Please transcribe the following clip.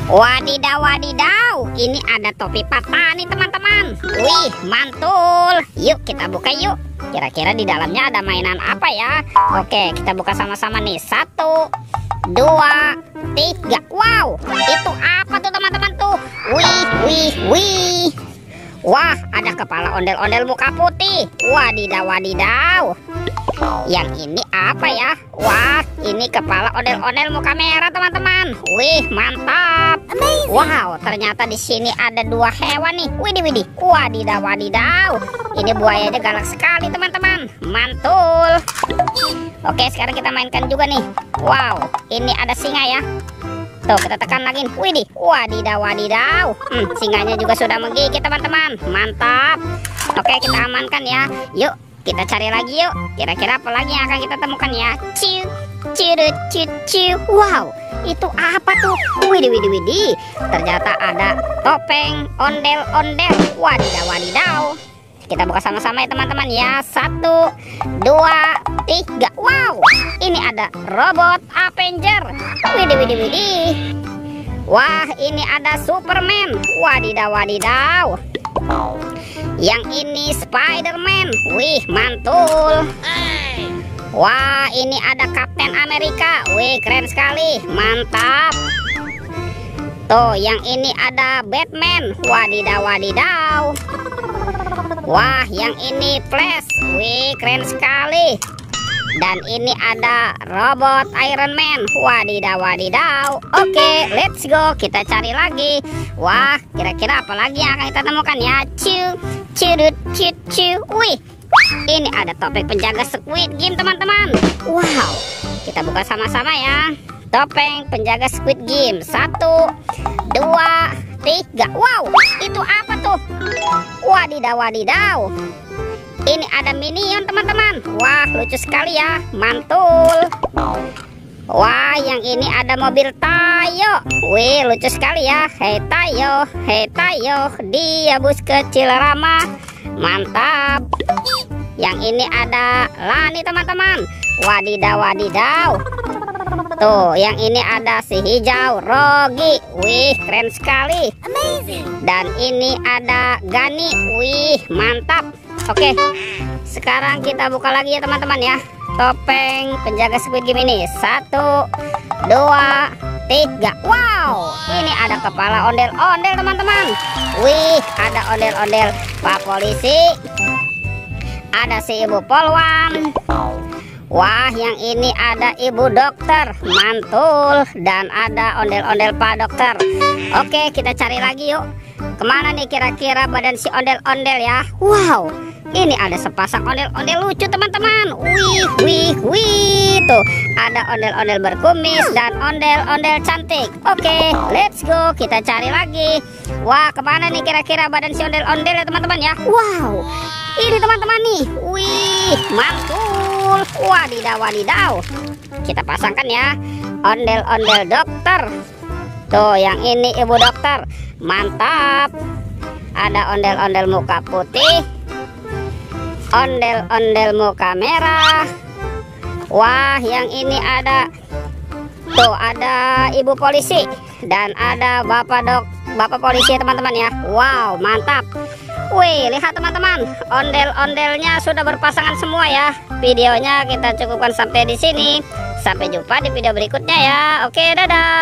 Wadidaw, wadidaw. Ini ada topi patah nih teman-teman. Wih, mantul. Yuk kita buka yuk. Kira-kira di dalamnya ada mainan apa ya? Oke, kita buka sama-sama nih. 1, 2, 3. Wow, itu apa tuh teman-teman tuh? Wih, wih, wih. Wah, ada kepala ondel-ondel muka putih. Wadidaw, wadidaw. Yang ini apa ya? Wah, ini kepala ondel-ondel muka merah teman-teman. Wih, mantap. Amazing. Wow, ternyata di sini ada 2 hewan nih. Widih, widih. Wadidaw, wadidaw. Ini buayanya galak sekali teman-teman. Mantul. Oke, sekarang kita mainkan juga nih. Wow, ini ada singa ya. Tuh, kita tekan lagi. Widih, wadidaw, wadidaw. Singanya juga sudah menggigit teman-teman. Mantap. Oke, kita amankan ya. Yuk, kita cari lagi yuk. Kira-kira apa lagi yang akan kita temukan ya? Ciu, ciu, ciu, ciu. Wow, itu apa tuh? Widih, widih, widih. Ternyata ada topeng ondel-ondel. Wadidaw, wadidaw. Kita buka sama-sama ya teman-teman ya. 1, 2, 3. Wow, ini ada robot Avenger. Widih, widih, widih. Wah, ini ada Superman. Wadidaw, wadidaw. Yang ini Spider-Man. Wih, mantul. Wah, ini ada Captain America. Wih, keren sekali. Mantap. Tuh, yang ini ada Batman. Wadidaw, wadidaw. Wah, yang ini Flash. Wih, keren sekali. Dan ini ada robot Iron Man. Wadidaw, wadidaw. Oke, let's go. Kita cari lagi. Wah, kira-kira apa lagi yang akan kita temukan ya? Ciu, ciu, ciu, ciu. Wih, ini ada topeng penjaga Squid Game teman-teman. Wow, kita buka sama-sama ya. Topeng penjaga Squid Game. 1, 2, 3. Wow, itu apa tuh? Wadidaw, wadidaw. Ini ada minion teman-teman. Wah, lucu sekali ya. Mantul. Wah, yang ini ada mobil Tayo. Wih, lucu sekali ya. Hei Tayo, hei Tayo, dia bus kecil ramah. Mantap. Yang ini ada Lani teman-teman. Wadidaw, wadidaw. Tuh, yang ini ada si hijau Rogi. Wih, keren sekali. Amazing. Dan ini ada Gani. Wih, mantap. Oke, sekarang kita buka lagi ya teman-teman ya. Topeng penjaga Squid Game ini. 1, 2, 3. Wow, ini ada kepala ondel-ondel teman-teman. Wih, ada ondel-ondel Pak Polisi. Ada si Ibu Polwan. Wah, yang ini ada Ibu Dokter. Mantul. Dan ada ondel-ondel Pak Dokter. Oke, kita cari lagi yuk. Kemana nih kira-kira badan si ondel-ondel ya? Wow, ini ada sepasang ondel-ondel lucu teman-teman. Wih, wih, wih. Tuh, ada ondel-ondel berkumis dan ondel-ondel cantik. Oke, let's go. Kita cari lagi. Wah, kemana nih kira-kira badan si ondel-ondel ya teman-teman ya? Wow, ini teman-teman nih. Wih, mantul. Wadidaw, wadidaw. Kita pasangkan ya. Ondel-ondel dokter. Tuh, yang ini Ibu Dokter. Mantap. Ada ondel-ondel muka putih, ondel-ondel muka merah. Wah, yang ini ada, tuh ada Ibu Polisi dan ada Bapak Polisi teman-teman ya. Wow, mantap. Wih, lihat teman-teman, ondel-ondelnya sudah berpasangan semua ya. Videonya kita cukupkan sampai di sini. Sampai jumpa di video berikutnya ya. Oke, dadah.